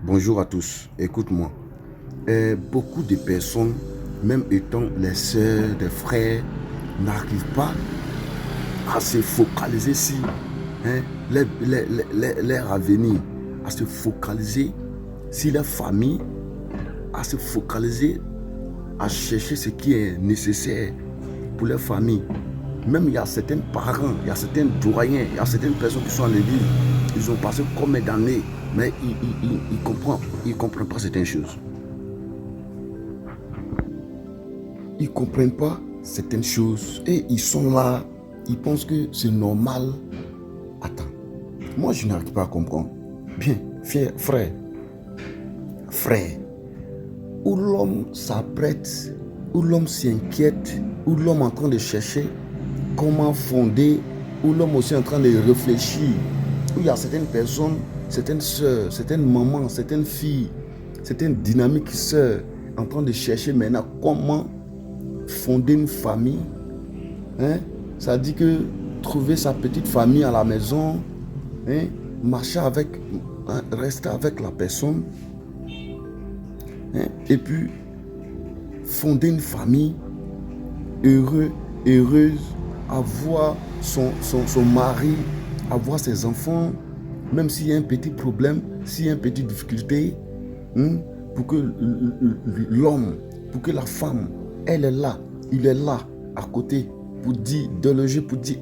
Bonjour à tous, écoute-moi. Beaucoup de personnes, même étant les sœurs, des frères, n'arrivent pas à se focaliser sur leur avenir, à se focaliser sur leur famille, à se focaliser à chercher ce qui est nécessaire pour leur famille. Même il y a certains parents, il y a certains doyens, il y a certaines personnes qui sont à l'église, ils ont passé combien d'années, mais ils ne comprennent pas certaines choses. Ils ne comprennent pas certaines choses et ils sont là, ils pensent que c'est normal. Attends, moi je n'arrive pas à comprendre. Bien, frère, où l'homme s'apprête, où l'homme s'inquiète, où l'homme est en train de chercher comment fonder, où l'homme aussi est en train de réfléchir, où il y a certaines personnes, certaines sœurs, certaines mamans, certaines filles, certaines dynamiques sœurs en train de chercher maintenant comment fonder une famille. Ça dit que trouver sa petite famille à la maison, marcher avec, rester avec la personne, et puis fonder une famille heureuse, avoir son mari, avoir ses enfants, même s'il y a un petit problème, s'il y a une petite difficulté, pour que l'homme, pour que la femme, elle est là, il est là, à côté, pour dire, déloger, pour dire,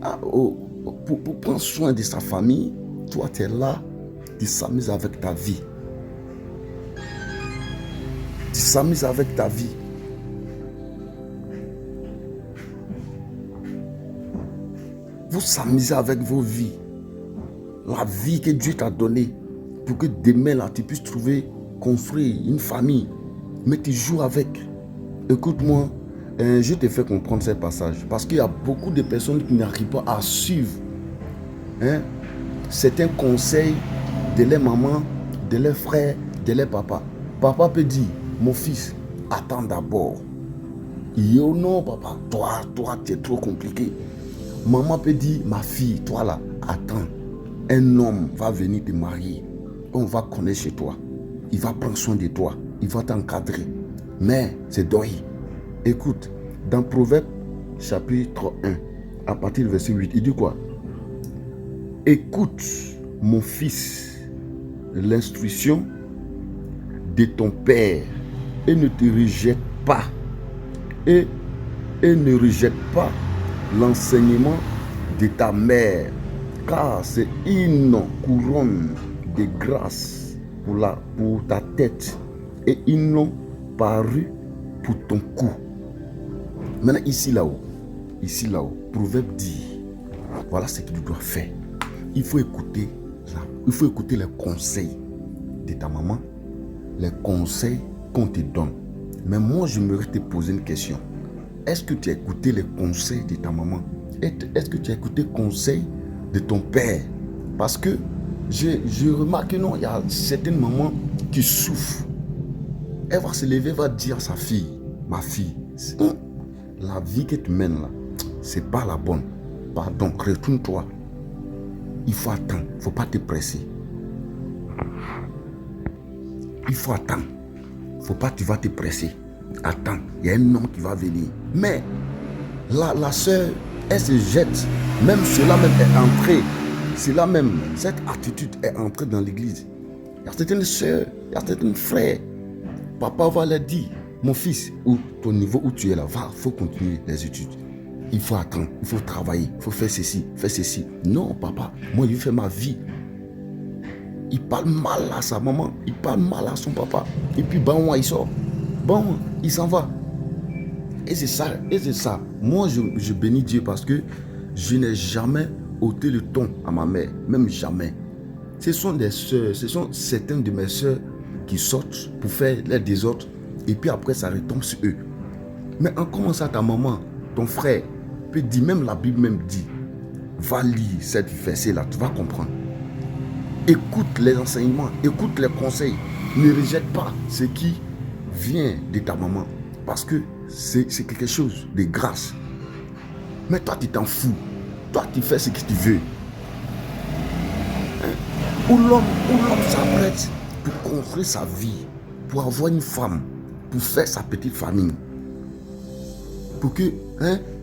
pour prendre soin de sa famille. Toi, tu es là, tu s'amuses avec ta vie. Tu s'amuses avec ta vie. Vous s'amusez avec vos vies. La vie que Dieu t'a donnée pour que demain là, tu puisses construire une famille. Mais tu joues avec. Écoute-moi, je te fais comprendre ces passages. Parce qu'il y a beaucoup de personnes qui n'arrivent pas à suivre certains conseils de leur maman, de leur frère, de leur papa. Papa peut dire, mon fils, attends d'abord. Yo non papa, toi tu es trop compliqué. Maman peut dire, ma fille, toi là, attends. Un homme va venir te marier. On va connaître chez toi. Il va prendre soin de toi. Il va t'encadrer. Mais c'est deuil. Écoute, dans Proverbe chapitre 1, à partir du verset 8, il dit quoi? Écoute, mon fils, l'instruction de ton père et ne te rejette pas. Et ne rejette pas l'enseignement de ta mère, car c'est une couronne de grâce pour ta tête et une parure pour ton cou. Maintenant, ici là-haut, Proverbe dit, voilà ce que tu dois faire. Il faut écouter les conseils de ta maman, les conseils qu'on te donne. Mais moi, j'aimerais te poser une question. Est-ce que tu as écouté les conseils de ta maman? Est-ce que tu as écouté les conseils de ton père? Parce que je remarque que non, il y a certaines mamans qui souffrent. Elle va se lever, va dire à sa fille, ma fille, la vie que tu mènes là, c'est pas la bonne. Pardon, retourne-toi. Il faut attendre, il ne faut pas te presser. Il faut attendre. Il ne faut pas que tu vas te presser. Attends, il y a un homme qui va venir. Mais la sœur, elle se jette. Même cela même est entré. Cela même, cette attitude est entrée dans l'église. Il y a certaines sœurs, il y a certains frères. Papa va leur dire, mon fils, ou ton niveau où tu es là, il faut continuer les études. Il faut attendre, il faut travailler, il faut faire ceci, faire ceci. Non, papa, moi je fais ma vie. Il parle mal à sa maman, il parle mal à son papa. Et puis, bon, il sort. Bon, il s'en va. Et c'est ça. Moi, je bénis Dieu parce que je n'ai jamais ôté le ton à ma mère. Même jamais. Ce sont des sœurs, ce sont certaines de mes sœurs qui sortent pour faire les désordres. Et puis après, ça retombe sur eux. Mais en commençant, ta maman, ton frère, peut dire, même la Bible même dit, va lire cette verset-là, tu vas comprendre. Écoute les enseignements, écoute les conseils. Ne rejette pas ce qui vient de ta maman. Parce que c'est quelque chose de grâce. Mais toi, tu t'en fous. Toi, tu fais ce que tu veux. Où l'homme s'apprête pour construire sa vie, pour avoir une femme, pour faire sa petite famille. Pour que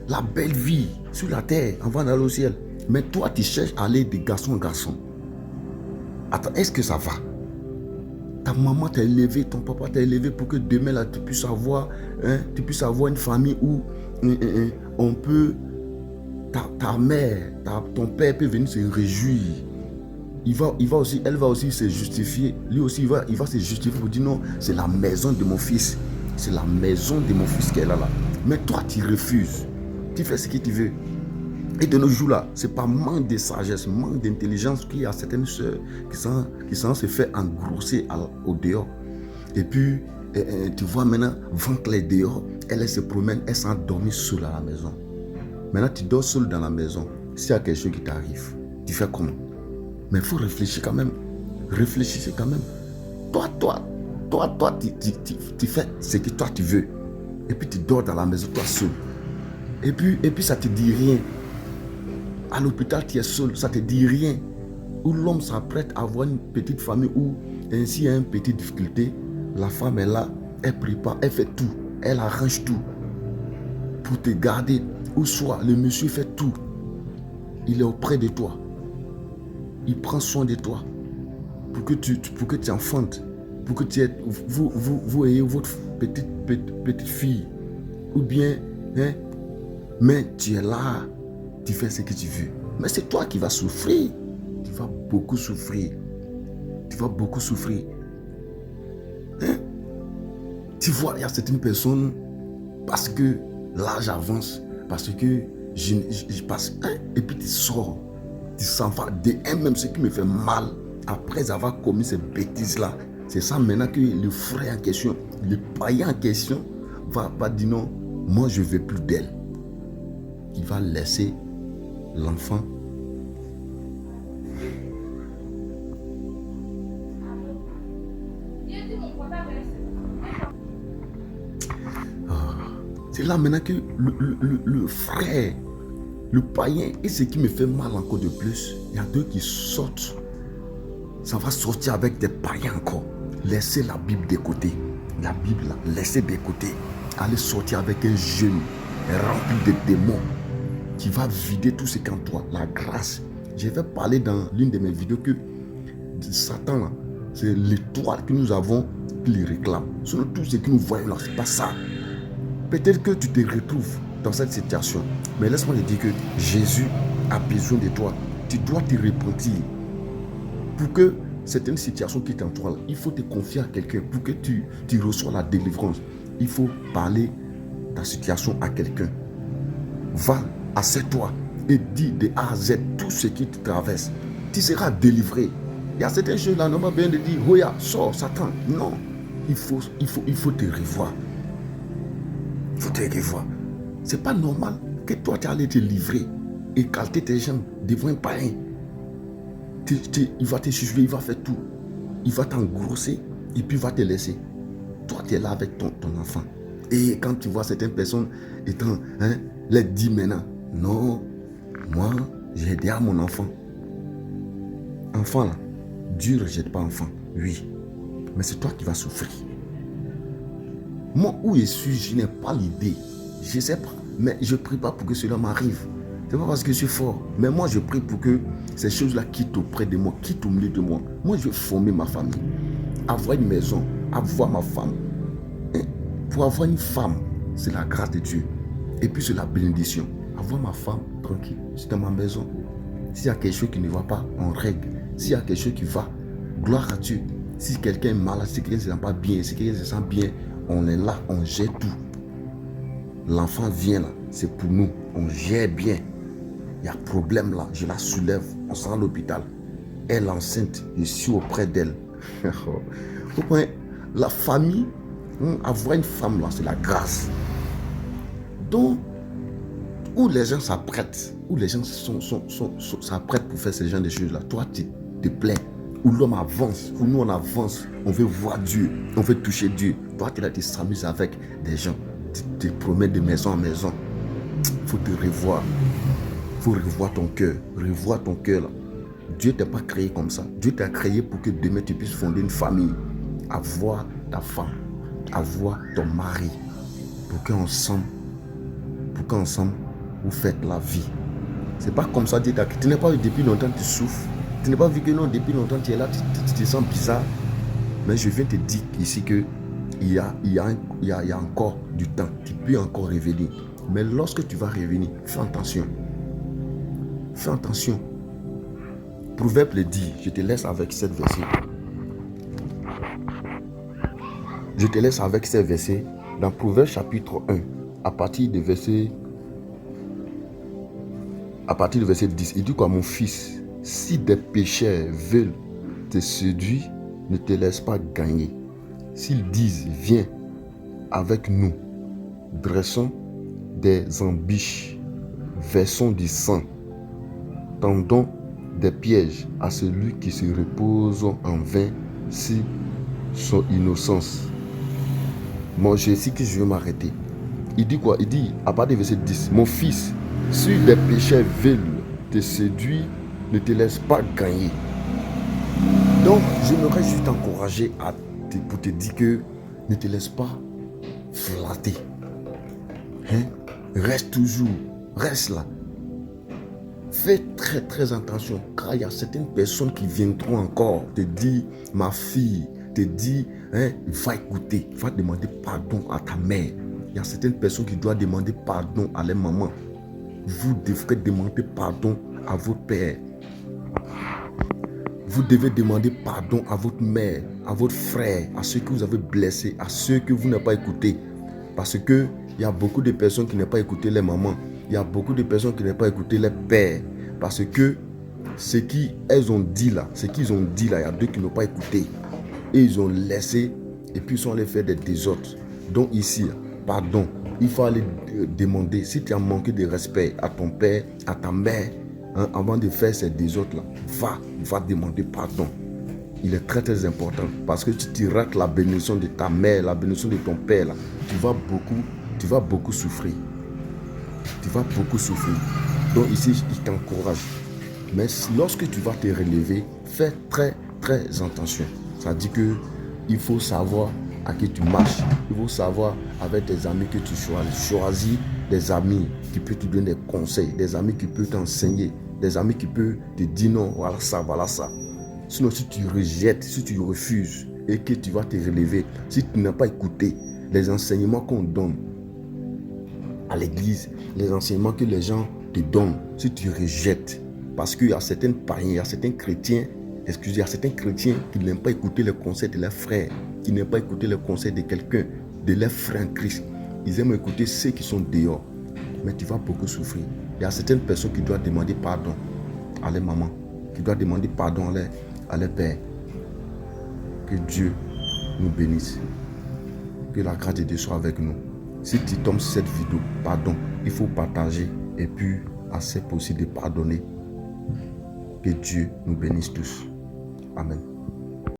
la belle vie sur la terre, avant d'aller au ciel. Mais toi, tu cherches à aller de garçon en garçon. Attends, est-ce que ça va? Ta maman t'a élevé, ton papa t'a élevé pour que demain là, tu puisses avoir une famille où on peut, ta mère, ton père peut venir se réjouir. Elle va aussi se justifier. Lui aussi, il va se justifier pour dire non, c'est la maison de mon fils. C'est la maison de mon fils qu'elle a là. Mais toi, tu refuses. Tu fais ce que tu veux. Et de nos jours là, c'est pas manque de sagesse, manque d'intelligence qu'il y a certaines soeurs qui sont se faire engrosser au dehors. Et puis, tu vois maintenant, vent clair dehors, elle se promène, elle s'est endormie seule à la maison. Maintenant, tu dors seul dans la maison. S'il y a quelque chose qui t'arrive, tu fais comment? Mais il faut réfléchir quand même. Réfléchissez quand même. Toi, tu fais ce que toi tu veux. Et puis tu dors dans la maison, toi seul. Et puis ça te dit rien. À l'hôpital, tu es seul, ça te dit rien. Où l'homme s'apprête à avoir une petite famille où, s'il y a une petite difficulté, la femme est là, elle prépare, elle fait tout, elle arrange tout pour te garder. Ou soit le monsieur fait tout. Il est auprès de toi. Il prend soin de toi pour que tu enfantes, pour que vous ayez votre petite fille. Ou bien, mais tu es là, tu fais ce que tu veux. Mais c'est toi qui vas souffrir. Tu vas beaucoup souffrir. Tu vas beaucoup souffrir. Tu vois, il y a certaines personnes, parce que l'âge avance, parce que je passe, et puis tu sors. Tu s'en vas de même ce qui me fait mal après avoir commis ces bêtises-là. C'est ça maintenant que le frère en question, le païen en question, va dire non, moi je ne veux plus d'elle. Il va laisser l'enfant. C'est là maintenant que le frère, le païen, et ce qui me fait mal encore de plus, il y a deux qui sortent. Ça va sortir avec des païens encore. Laissez la Bible de côté. La Bible, là, laissez de côté. Allez sortir avec un jeune rempli de démons qui va vider tout ce qu'en toi, la grâce. Je vais parler dans l'une de mes vidéos que Satan, là, c'est l'étoile que nous avons qui les réclame. Selon tout ce que nous voyons là, c'est pas ça. Peut-être que tu te retrouves dans cette situation. Mais laisse-moi te dire que Jésus a besoin de toi. Tu dois te repentir. Pour que certaines situations qui t'entourent, il faut te confier à quelqu'un. Pour que tu reçois la délivrance, il faut parler ta situation à quelqu'un. Va, assieds-toi et dis de A à Z tout ce qui te traverse. Tu seras délivré. Il y a certaines choses là, non pas bien de dire, Hoya, sors, Satan. Non, il faut te revoir. Il faut te revoir. C'est pas normal que toi tu allais te livrer et calter tes jambes devant un païen. Il va te suivre, il va faire tout. Il va t'engrosser et puis il va te laisser. Toi tu es là avec ton enfant. Et quand tu vois certaines personnes étant, les dit maintenant, non, moi j'ai déjà mon enfant. Enfant là, Dieu ne rejette pas enfant, oui. Mais c'est toi qui vas souffrir. Moi où je suis, je n'ai pas l'idée. Je ne sais pas, mais je ne prie pas pour que cela m'arrive. Ce n'est pas parce que je suis fort. Mais moi, je prie pour que ces choses-là quittent auprès de moi, quittent au milieu de moi. Moi, je veux former ma famille. Avoir une maison, avoir ma femme. Et pour avoir une femme, c'est la grâce de Dieu. Et puis, c'est la bénédiction. Avoir ma femme tranquille, c'est dans ma maison. S'il y a quelque chose qui ne va pas, on règle. S'il y a quelque chose qui va, gloire à Dieu. Si quelqu'un est malade, si quelqu'un ne se sent pas bien, si quelqu'un se sent bien, on est là, on gère tout. L'enfant vient là, c'est pour nous, on gère bien. Il y a problème là, je la soulève, on sort à l'hôpital. Elle est enceinte, je suis auprès d'elle. La famille, avoir une femme là, c'est la grâce. Donc, où les gens s'apprêtent, où les gens s'apprêtent pour faire ce genre de choses là, toi tu te plains. Où l'homme avance, où nous on avance, on veut voir Dieu, on veut toucher Dieu. Toi tu s'amuses avec des gens, tu te promènes de maison en maison. Il faut te revoir. Il faut revoir ton cœur là. Dieu t'a pas créé comme ça. Dieu t'a créé pour que demain tu puisses fonder une famille, avoir ta femme, avoir ton mari, pour qu'ensemble vous faites la vie. C'est pas comme ça Dieu t'a créé. Tu n'es pas vu depuis longtemps tu souffres. Tu n'es pas vu que non, depuis longtemps tu es là, tu te sens bizarre. Mais je viens te dire ici que il y a encore du temps. Tu peux encore revenir. Mais lorsque tu vas revenir, fais attention. Fais attention. Proverbe le dit, je te laisse avec cette verset. Je te laisse avec ces versets dans Proverbe chapitre 1, à partir du verset 10. Il dit quoi, mon fils, si des pécheurs veulent te séduire, ne te laisse pas gagner. S'ils disent, viens avec nous, dressons des embûches, versons du sang, tendons des pièges à celui qui se repose en vain sur son innocence. Moi, je sais que je vais m'arrêter. Il dit quoi? Il dit, à partir du verset 10, mon fils, si des pécheurs veulent te séduire, ne te laisse pas gagner. Donc, j'aimerais juste t'encourager pour te dire que ne te laisse pas flatter. Reste toujours, reste là. Fais très très attention, car il y a certaines personnes qui viendront encore te dire, ma fille, te dire, va écouter, va demander pardon à ta mère. Il y a certaines personnes qui doivent demander pardon à leur maman. Vous devrez demander pardon à votre père. Vous devez demander pardon à votre mère, à votre frère, à ceux que vous avez blessés, à ceux que vous n'avez pas écoutés. Parce que il y a beaucoup de personnes qui n'ont pas écouté les mamans. Il y a beaucoup de personnes qui n'ont pas écouté les pères. Parce que ce qu'ils ont dit là, il y a deux qui n'ont pas écouté. Et ils ont laissé, et puis ils sont allés faire des désordres. Donc ici, pardon, il faut aller demander, si tu as manqué de respect à ton père, à ta mère, avant de faire ces désordres là, va demander pardon. Il est très très important, parce que si tu rates la bénédiction de ta mère, la bénédiction de ton père là, tu vas beaucoup souffrir. Tu vas beaucoup souffrir. Donc ici, je t'encourage. Mais lorsque tu vas te relever, fais très très attention. Ça dit que il faut savoir à qui tu marches. Il faut savoir avec tes amis que tu choisis. Choisis des amis qui peuvent te donner des conseils, des amis qui peuvent t'enseigner, des amis qui peuvent te dire non, voilà ça, voilà ça. Sinon, si tu rejettes, si tu refuses et que tu vas te relever, si tu n'as pas écouté les enseignements qu'on donne à l'église, les enseignements que les gens te donnent, si tu rejettes, parce qu'il y a certains païens, il y a certains chrétiens, il y a certains chrétiens qui n'aiment pas écouter les conseils de leurs frères, qui n'aiment pas écouter les conseils de quelqu'un, de leurs frères en Christ. Ils aiment écouter ceux qui sont dehors. Mais tu vas beaucoup souffrir. Il y a certaines personnes qui doivent demander pardon à leur maman, qui doivent demander pardon à leur père. Que Dieu nous bénisse. Que la grâce de Dieu soit avec nous. Si tu tombes sur cette vidéo, pardon, il faut partager et puis assez possible de pardonner. Que Dieu nous bénisse tous. Amen.